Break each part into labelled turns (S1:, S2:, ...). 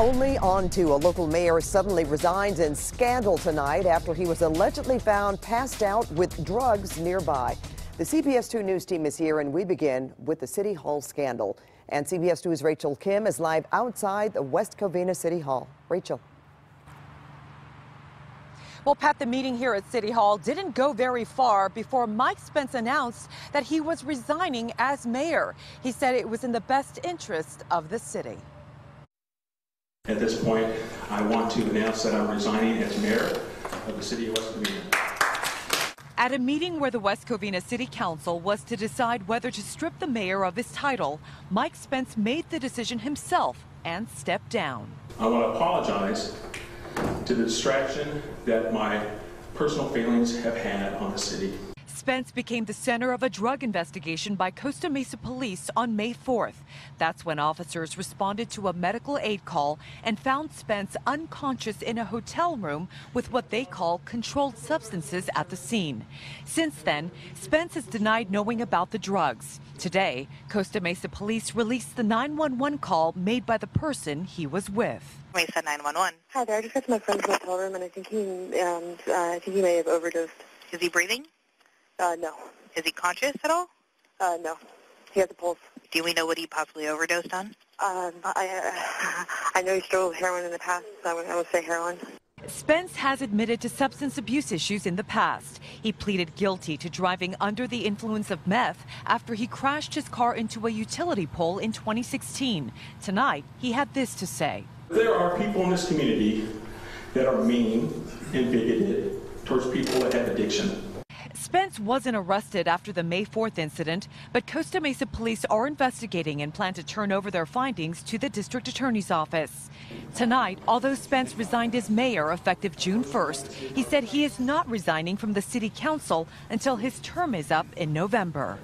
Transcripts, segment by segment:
S1: Only on to a local mayor suddenly resigns in scandal tonight after he was allegedly found passed out with drugs nearby. The CBS2 News team is here, and we begin with the City Hall scandal. And CBS2's Rachel Kim is live outside the West Covina City Hall. Rachel.
S2: Well, Pat, the meeting here at City Hall didn't go very far before Mike Spence announced that he was resigning as mayor. He said it was in the best interest of the city.
S3: At this point, I want to announce that I'm resigning as mayor of the city of West Covina.
S2: At a meeting where the West Covina City Council was to decide whether to strip the mayor of his title, Mike Spence made the decision himself and stepped down.
S3: I want to apologize to the distraction that my personal feelings have had on the city.
S2: Spence became the center of a drug investigation by Costa Mesa police on May 4th. That's when officers responded to a medical aid call and found Spence unconscious in a hotel room with what they call controlled substances at the scene. Since then, Spence has denied knowing about the drugs. Today, Costa Mesa police released the 911 call made by the person he was with.
S4: Mesa 911.
S5: Hi there, I just got to my friend's hotel room and I think he may have overdosed.
S4: Is he breathing?
S5: No.
S4: Is he conscious at all?
S5: No. He has a pulse.
S4: Do we know what he possibly overdosed on?
S5: I know he struggled with heroin in the past, so I would say heroin.
S2: Spence has admitted to substance abuse issues in the past. He pleaded guilty to driving under the influence of meth after he crashed his car into a utility pole in 2016. Tonight, he had this to say.
S3: There are people in this community that are mean and bigoted towards people that have addiction.
S2: Spence wasn't arrested after the May 4th incident, but Costa Mesa police are investigating and plan to turn over their findings to the district attorney's office. Tonight, although Spence resigned as mayor effective June 1st, he said he is not resigning from the city council until his term is up in November.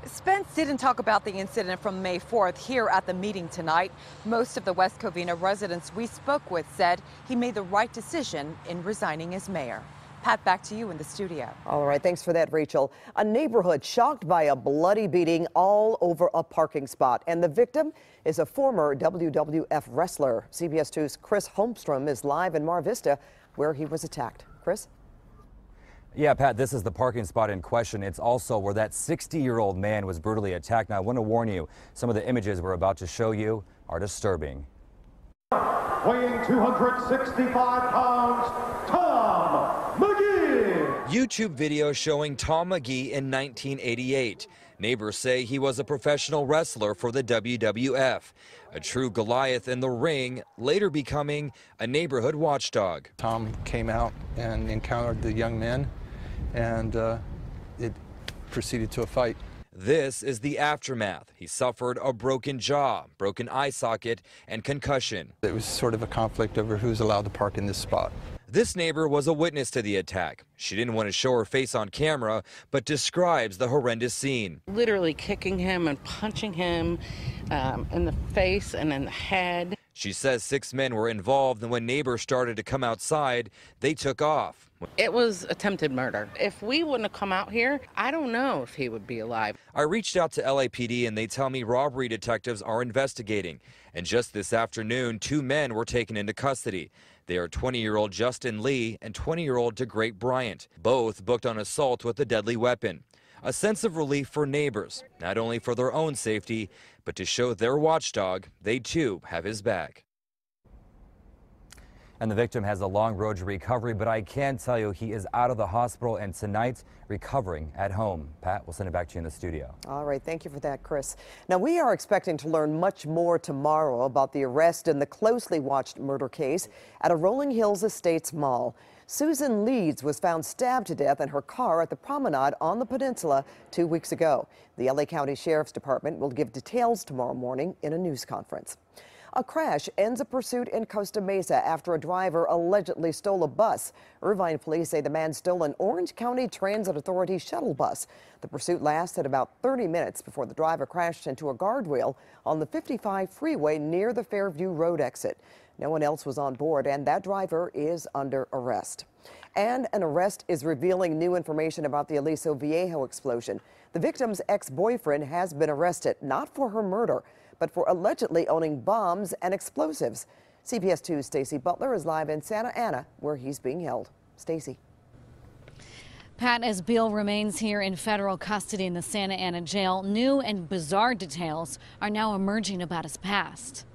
S2: Spence didn't talk about the incident from May 4th here at the meeting tonight. Most of the West Covina residents we spoke with said he made the right decision in resigning as mayor. Pat, back to you in the studio.
S1: All right, thanks for that, Rachel. A neighborhood shocked by a bloody beating all over a parking spot. And the victim is a former WWF wrestler. CBS 2's Chris Holmstrom is live in Mar Vista where he was attacked. Chris?
S6: Yeah, Pat, this is the parking spot in question. It's also where that 60-year-old man was brutally attacked. Now, I want to warn you, some of the images we're about to show you are disturbing.
S7: Weighing 265 pounds, Tom McGee.
S8: YouTube video showing Tom McGee in 1988. Neighbors say he was a professional wrestler for the WWF, a true Goliath in the ring, later becoming a neighborhood watchdog.
S9: Tom came out and encountered the young men, and it proceeded to a fight.
S8: This is the aftermath. He suffered a broken jaw, broken eye socket, and concussion.
S9: It was sort of a conflict over who's allowed to park in this spot.
S8: This neighbor was a witness to the attack. She didn't want to show her face on camera, but describes the horrendous scene.
S10: Literally kicking him and punching him in the face and in the head.
S8: She says 6 men were involved, and when neighbors started to come outside, they took off.
S10: It was attempted murder. If we wouldn't have come out here, I don't know if he would be alive.
S8: I reached out to LAPD, and they tell me robbery detectives are investigating. And just this afternoon, 2 men were taken into custody. They are 20-year-old Justin Lee and 20-year-old DeGreat Bryant, both booked on assault with a deadly weapon. A sense of relief for neighbors, not only for their own safety, but to show their watchdog they too have his back.
S6: And the victim has a long road to recovery, but I can tell you he is out of the hospital and tonight recovering at home. Pat, we'll send it back to you in the studio.
S1: All right, thank you for that, Chris. Now, we are expecting to learn much more tomorrow about the arrest in the closely watched murder case at a Rolling Hills Estates mall. Susan Leeds was found stabbed to death in her car at the promenade on the peninsula 2 weeks ago. The LA County Sheriff's Department will give details tomorrow morning in a news conference. A crash ends a pursuit in Costa Mesa after a driver allegedly stole a bus. Irvine police say the man stole an Orange County Transit Authority shuttle bus. The pursuit lasted about 30 minutes before the driver crashed into a guardrail on the 55 freeway near the Fairview Road exit. No one else was on board, and that driver is under arrest. And an arrest is revealing new information about the Aliso Viejo explosion. The victim's ex-boyfriend has been arrested, not for her murder, but for allegedly owning bombs and explosives. CBS2's Stacey Butler is live in Santa Ana, where he's being held. Stacey.
S11: Pat, as Beal remains here in federal custody in the Santa Ana jail, new and bizarre details are now emerging about his past.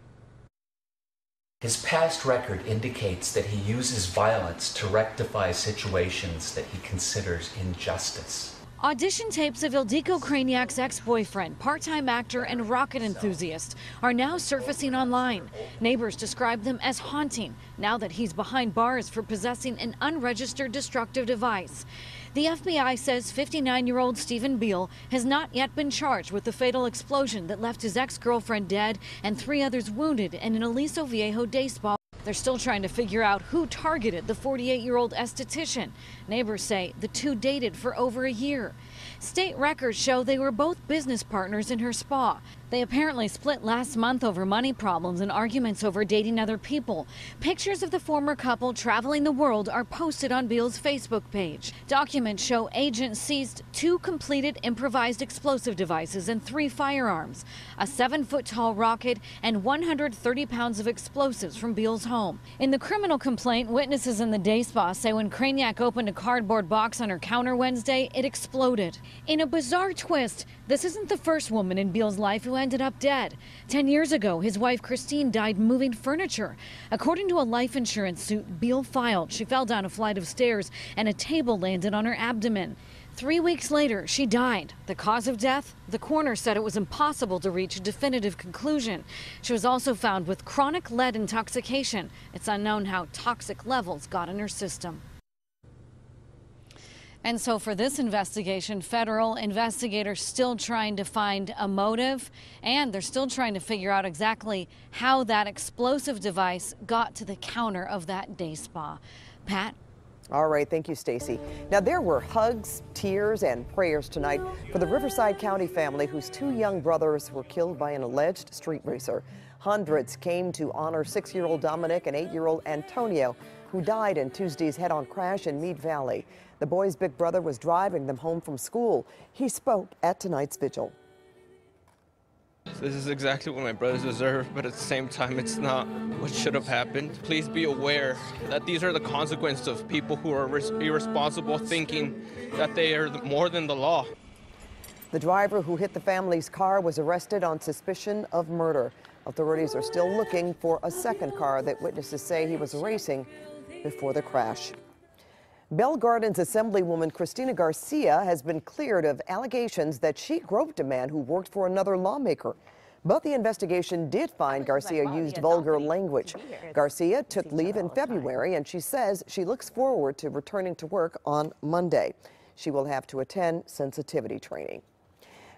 S12: His past record indicates that he uses violence to rectify situations that he considers injustice.
S11: Audition tapes of Ildiko Kraniak's ex-boyfriend, part-time actor and rocket enthusiast, are now surfacing online. Neighbors describe them as haunting now that he's behind bars for possessing an unregistered destructive device. The FBI says 59-year-old Stephen Beal has not yet been charged with the fatal explosion that left his ex-girlfriend dead and 3 others wounded in an Aliso Viejo day spa. They're still trying to figure out who targeted the 48-year-old esthetician. Neighbors say the two dated for over a year. State records show they were both business partners in her spa. They apparently split last month over money problems and arguments over dating other people. Pictures of the former couple traveling the world are posted on Beal's Facebook page. Documents show agents seized 2 completed improvised explosive devices and 3 firearms, a 7-foot-tall rocket, and 130 pounds of explosives from Beal's home. In the criminal complaint, witnesses in the day spa say when Kraniak opened a cardboard box on her counter Wednesday, it exploded. In a bizarre twist, this isn't the first woman in Beal's life who ended up dead. 10 years ago, his wife Christine died moving furniture. According to a life insurance suit Beal filed, she fell down a flight of stairs and a table landed on her abdomen. 3 weeks later, she died. The cause of death? The coroner said it was impossible to reach a definitive conclusion. She was also found with chronic lead intoxication. It's unknown how toxic levels got in her system. And so for this investigation, federal investigators still trying to find a motive, and they're still trying to figure out exactly how that explosive device got to the counter of that day spa. Pat?
S1: All right, thank you, Stacey. Now, there were hugs, tears, and prayers tonight for the Riverside County family whose 2 young brothers were killed by an alleged street racer. Hundreds came to honor 6-year-old Dominic and 8-year-old Antonio, who died in Tuesday's head-on crash in Meade Valley. The boy's big brother was driving them home from school. He spoke at tonight's vigil.
S13: This is exactly what my brothers deserve, but at the same time, it's not what should have happened. Please be aware that these are the consequences of people who are irresponsible, thinking that they are more than the law.
S1: The driver who hit the family's car was arrested on suspicion of murder. Authorities are still looking for a second car that witnesses say he was racing before the crash. Bell Gardens Assemblywoman Cristina Garcia has been cleared of allegations that she groped a man who worked for another lawmaker. But the investigation did find Garcia used vulgar language. Garcia took leave in February, and she says she looks forward to returning to work on Monday. She will have to attend sensitivity training.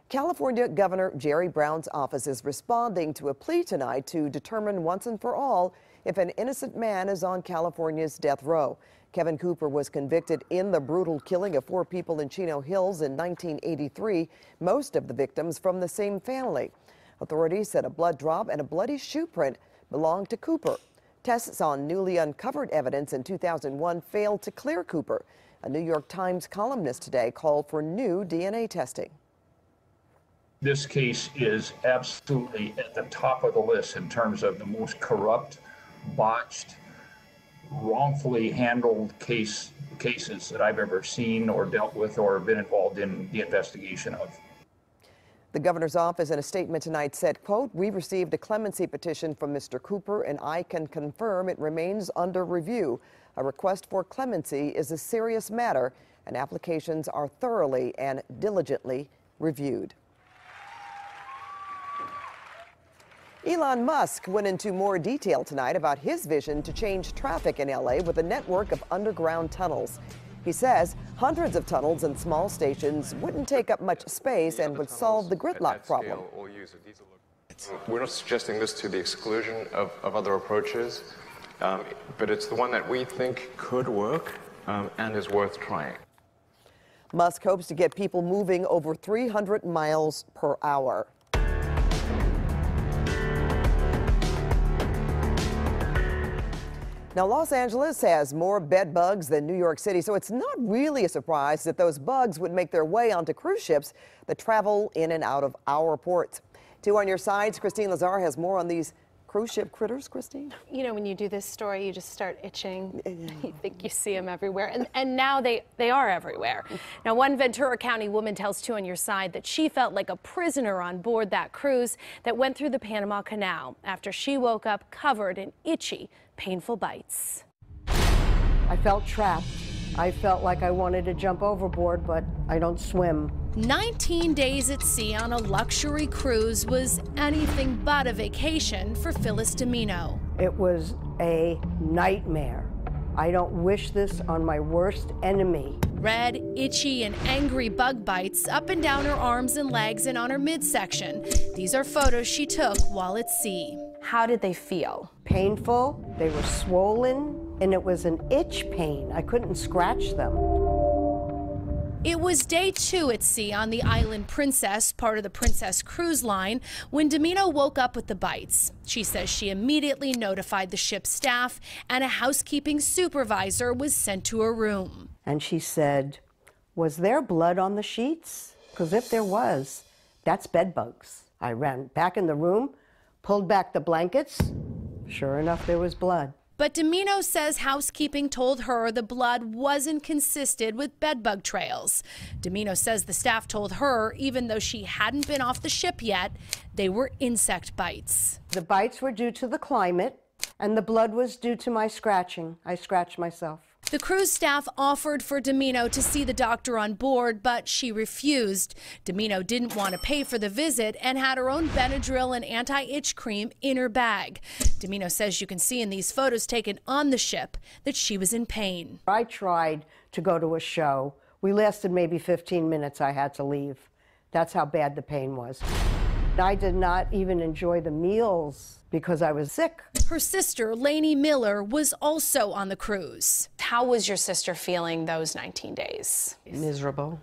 S1: California Governor Jerry Brown's office is responding to a plea tonight to determine once and for all if an innocent man is on California's death row. Kevin Cooper was convicted in the brutal killing of 4 people in Chino Hills in 1983, most of the victims from the same family. Authorities said a blood drop and a bloody shoe print belonged to Cooper. Tests on newly uncovered evidence in 2001 failed to clear Cooper. A New York Times columnist today called for new DNA testing.
S14: This case is absolutely at the top of the list in terms of the most corrupt, botched, wrongfully handled cases that I've ever seen or dealt with or been involved in the investigation of.
S1: The governor's office in a statement tonight said, quote, "We received a clemency petition from Mr. Cooper and I can confirm it remains under review. A request for clemency is a serious matter and applications are thoroughly and diligently reviewed." Elon Musk went into more detail tonight about his vision to change traffic in LA with a network of underground tunnels. He says hundreds of tunnels and small stations wouldn't take up much space and would solve the gridlock problem.
S15: We're not suggesting this to the exclusion of other approaches, but it's the one that we think could work and is worth trying.
S1: Musk hopes to get people moving over 300 miles per hour. Now, Los Angeles has more bed bugs than New York City, so it's not really a surprise that those bugs would make their way onto cruise ships that travel in and out of our ports. 2 on your sides, Christine Lazar has more on these cruise ship critters. Christine?
S16: You know, when you do this story, you just start itching. You think you see them everywhere. And now they are everywhere. Now, one Ventura County woman tells 2 on your side that she felt like a prisoner on board that cruise that went through the Panama Canal after she woke up covered in itchy, painful bites.
S17: I felt trapped. I felt like I wanted to jump overboard, but I don't swim.
S18: 19 days at sea on a luxury cruise was anything but a vacation for Phyllis Domino.
S17: It was a nightmare. I don't wish this on my worst enemy.
S18: Red, itchy, and angry bug bites up and down her arms and legs and on her midsection. These are photos she took while at sea.
S16: How did they feel?
S17: Painful, they were swollen, and it was an itch pain. I couldn't scratch them.
S18: It was day 2 at sea on the island Princess, part of the Princess Cruise Line, when Domino woke up with the bites. She says she immediately notified the ship's staff, and a housekeeping supervisor was sent to her room.
S17: And she said, "Was there blood on the sheets? Because if there was, that's bed bugs." I ran back in the room, pulled back the blankets. Sure enough, there was blood.
S18: But Domino says housekeeping told her the blood wasn't consistent with bedbug trails. Domino says the staff told her, even though she hadn't been off the ship yet, they were insect bites.
S17: The bites were due to the climate, and the blood was due to my scratching. I scratched myself.
S18: The cruise staff offered for Domino to see the doctor on board, but she refused. Domino didn't want to pay for the visit and had her own Benadryl and anti-itch cream in her bag. Domino says you can see in these photos taken on the ship that she was in pain.
S17: I tried to go to a show. We lasted maybe 15 minutes. I had to leave. That's how bad the pain was. I did not even enjoy the meals because I was sick.
S18: Her sister, Lainey Miller, was also on the cruise.
S16: How was your sister feeling those 19 days?
S19: Miserable.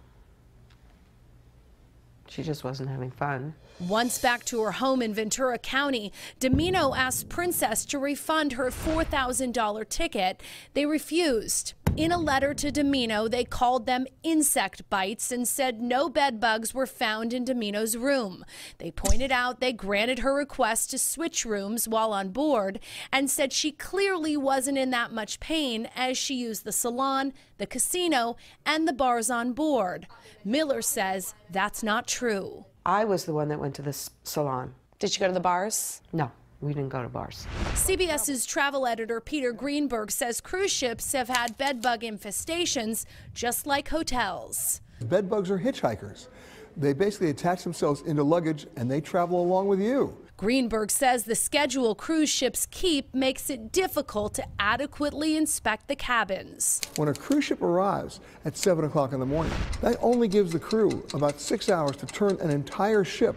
S19: She just wasn't having fun.
S18: Once back to her home in Ventura County, Domino asked Princess to refund her $4,000 ticket. They refused. In a letter to Domino, they called them insect bites and said no bed bugs were found in Domino's room. They pointed out they granted her request to switch rooms while on board and said she clearly wasn't in that much pain as she used the salon, the casino, and the bars on board. Miller says that's not true.
S19: I was the one that went to the salon.
S16: Did you go to the bars?
S19: No, we didn't go to bars.
S18: CBS's travel editor Peter Greenberg says cruise ships have had bedbug infestations just like hotels.
S20: Bed bugs are hitchhikers. They basically attach themselves into luggage and they travel along with you.
S18: Greenberg says the schedule cruise ships keep makes it difficult to adequately inspect the cabins.
S20: When a cruise ship arrives at 7 o'clock in the morning, that only gives the crew about 6 hours to turn an entire ship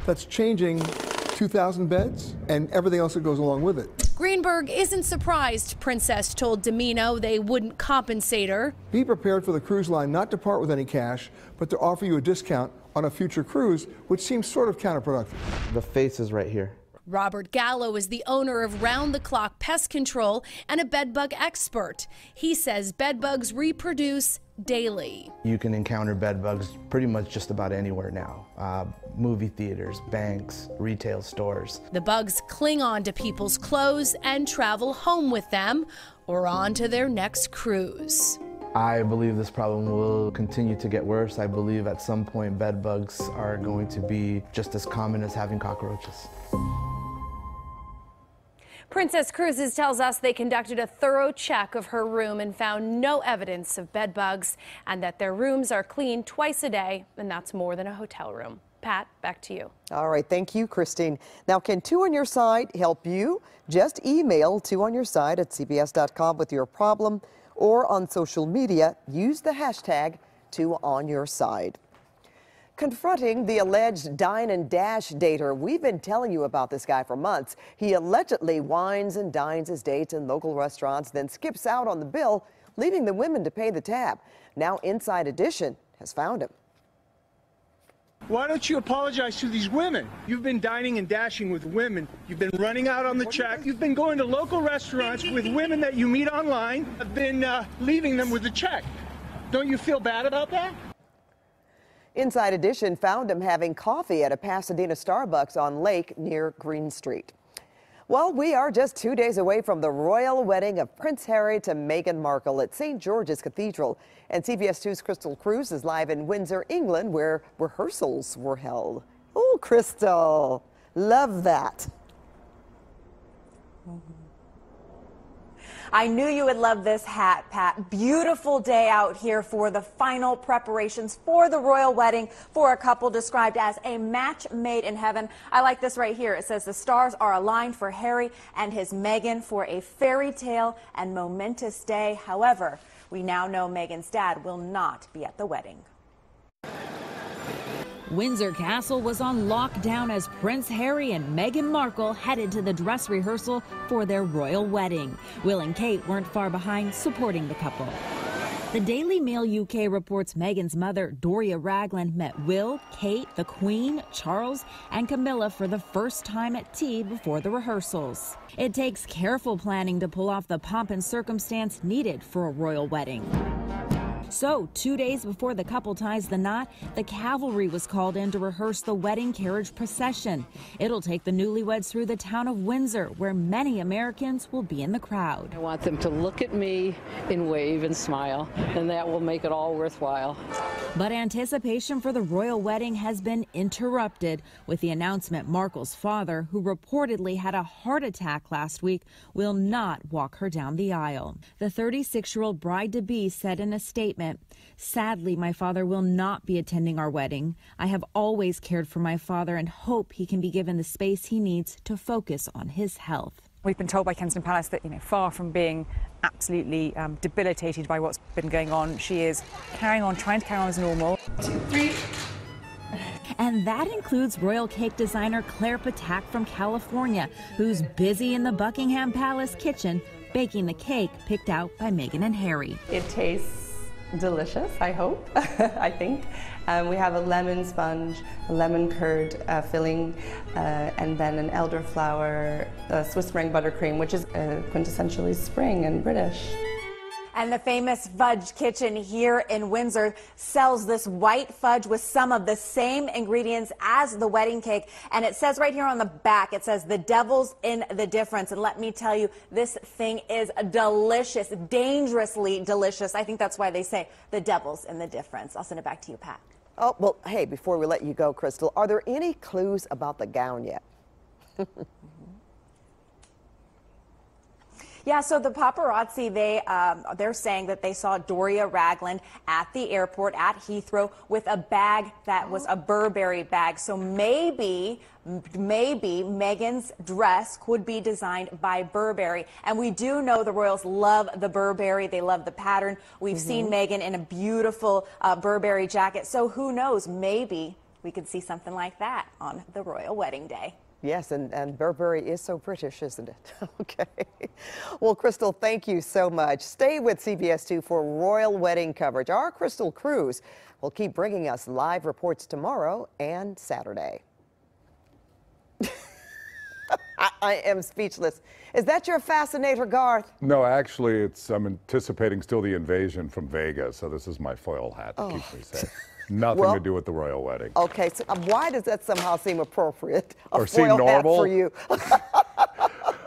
S20: that's changing 2,000 beds and everything else that goes along with it.
S18: Greenberg isn't surprised Princess told Domino they wouldn't compensate her.
S20: Be prepared for the cruise line not to part with any cash, but to offer you a discount on a future cruise, which seems sort of counterproductive.
S21: The face is right here.
S18: Robert Gallo is the owner of round-the-clock pest control and a bedbug expert. He says bedbugs reproduce daily.
S21: You can encounter bedbugs pretty much just about anywhere now. Movie theaters, banks, retail stores.
S18: The bugs cling on to people's clothes and travel home with them or on to their next cruise.
S21: I believe this problem will continue to get worse. I believe at some point bed bugs are going to be just as common as having cockroaches.
S16: Princess Cruises tells us they conducted a thorough check of her room and found no evidence of bed bugs and that their rooms are cleaned twice a day, and that's more than a hotel room. Pat, back to you.
S1: All right, thank you, Christine. Now, can 2 on your side help you? Just email 2onyourside@cbs.com with your problem, or on social media, use the hashtag 2onyourside. Confronting the alleged dine and dash dater. We've been telling you about this guy for months. He allegedly wines and dines his dates in local restaurants, then skips out on the bill, leaving the women to pay the tab. Now Inside Edition has found him.
S4: Why don't you apologize to these women? You've been dining and dashing with women. You've been running out on the check. You've been going to local restaurants with women that you meet online. I've been leaving them with the check. Don't you feel bad about that?
S1: Inside Edition found him having coffee at a Pasadena Starbucks on Lake near Green Street. Well, we are just 2 days away from the royal wedding of Prince Harry to Meghan Markle at St. George's Cathedral. And CBS2's Crystal Cruz is live in Windsor, England, where rehearsals were held. Oh, Crystal, love that.
S22: I knew you would love this hat, Pat. Beautiful day out here for the final preparations for the royal wedding for a couple described as a match made in heaven. I like this right here. It says the stars are aligned for Harry and his Meghan for a fairy tale and momentous day. However, we now know Meghan's dad will not be at the wedding.
S11: Windsor Castle was on lockdown as Prince Harry and Meghan Markle headed to the dress rehearsal for their royal wedding. Will and Kate weren't far behind, supporting the couple. The Daily Mail UK reports Meghan's mother, Doria Ragland, met Will, Kate, the Queen, Charles, and Camilla for the first time at tea before the rehearsals. It takes careful planning to pull off the pomp and circumstance needed for a royal wedding. So, 2 days before the couple ties the knot, the cavalry was called in to rehearse the wedding carriage procession. It'll take the newlyweds through the town of Windsor, where many Americans will be in the crowd.
S10: I want them to look at me and wave and smile, and that will make it all worthwhile.
S11: But anticipation for the royal wedding has been interrupted with the announcement Markle's father, who reportedly had a heart attack last week, will not walk her down the aisle. The 36-year-old bride-to-be said in a statement, "Sadly, my father will not be attending our wedding. I have always cared for my father and hope he can be given the space he needs to focus on his health."
S23: We've been told by Kensington Palace that, far from being absolutely debilitated by what's been going on, she is trying to carry on as normal. 2, 3.
S11: And that includes royal cake designer Claire Patak from California, who's busy in the Buckingham Palace kitchen baking the cake picked out by Meghan and Harry.
S24: It tastes delicious, I hope, I think. We have a lemon sponge, a lemon curd filling, and then an elderflower Swiss meringue buttercream, which is quintessentially spring and British.
S22: And the famous Fudge Kitchen here in Windsor sells this white fudge with some of the same ingredients as the wedding cake. And it says right here on the back, it says the devil's in the difference. And let me tell you, this thing is delicious, dangerously delicious. I think that's why they say the devil's in the difference. I'll send it back to you, Pat.
S1: Oh, well, hey, before we let you go, Crystal, are there any clues about the gown yet?
S22: Yeah, so the paparazzi, they're saying that they saw Doria Ragland at the airport at Heathrow with a bag that was a Burberry bag. So maybe Meghan's dress could be designed by Burberry. And we do know the royals love the Burberry. They love the pattern. We've seen Meghan in a beautiful Burberry jacket. So who knows? Maybe we could see something like that on the royal wedding day.
S1: Yes, and Burberry is so British, isn't it? Okay. Well, Crystal, thank you so much. Stay with CBS2 for royal wedding coverage. Our Crystal Cruz will keep bringing us live reports tomorrow and Saturday. I am speechless. Is that your fascinator, Garth?
S25: No, actually, I'm anticipating still the invasion from Vegas, so this is my foil hat to keep me safe. Nothing to do with the royal wedding.
S1: Okay, so why does that somehow seem appropriate?
S25: Or seem normal?
S1: For you.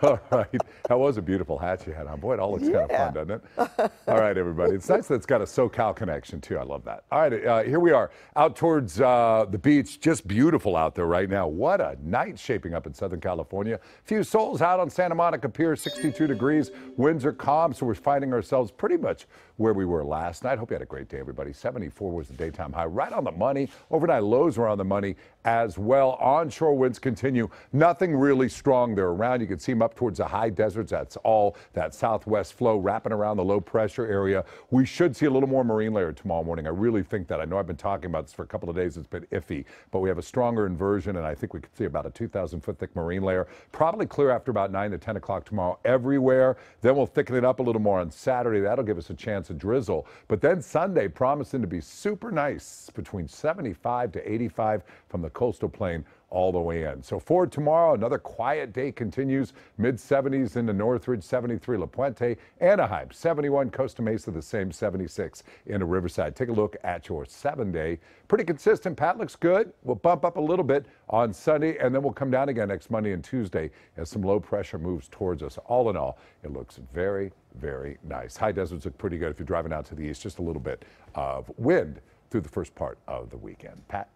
S25: All right. That was a beautiful hat you had on. Boy, it all looks kind of fun, doesn't it? All right, everybody. It's nice that it's got a SoCal connection, too. I love that. All right, here we are out towards the beach. Just beautiful out there right now. What a night shaping up in Southern California. A few souls out on Santa Monica Pier, 62 degrees. Winds are calm, so we're finding ourselves pretty much where we were last night. Hope you had a great day, everybody. 74 was the daytime high. Right on the money. Overnight lows were on the money as well. Onshore winds continue. Nothing really strong. They're around. You can see them up up towards the high deserts. That's all that southwest flow wrapping around the low pressure area. We should see a little more marine layer tomorrow morning. I really think that. I know I've been talking about this for a couple of days. It's been iffy, but we have a stronger inversion, and I think we could see about a 2,000-foot thick marine layer. Probably clear after about 9 to 10 o'clock tomorrow everywhere. Then we'll thicken it up a little more on Saturday. That'll give us a chance of drizzle. But then Sunday promising to be super nice, between 75 to 85 from the coastal plain all the way in. So for tomorrow, another quiet day continues. Mid-70s into Northridge, 73 La Puente, Anaheim, 71 Costa Mesa, the same 76 into Riverside. Take a look at your 7-day. Pretty consistent. Pat looks good. We'll bump up a little bit on Sunday, and then we'll come down again next Monday and Tuesday as some low pressure moves towards us. All in all, it looks very, very nice. High deserts look pretty good if you're driving out to the east. Just a little bit of wind through the first part of the weekend. Pat?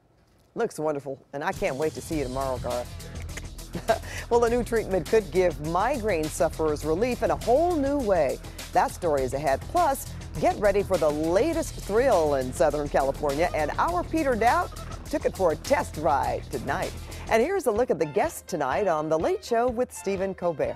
S1: Looks wonderful, and I can't wait to see you tomorrow, Cara. Well, a new treatment could give migraine sufferers relief in a whole new way. That story is ahead. Plus, get ready for the latest thrill in Southern California, and our Peter Dowd took it for a test ride tonight. And here's a look at the guests tonight on The Late Show with Stephen Colbert.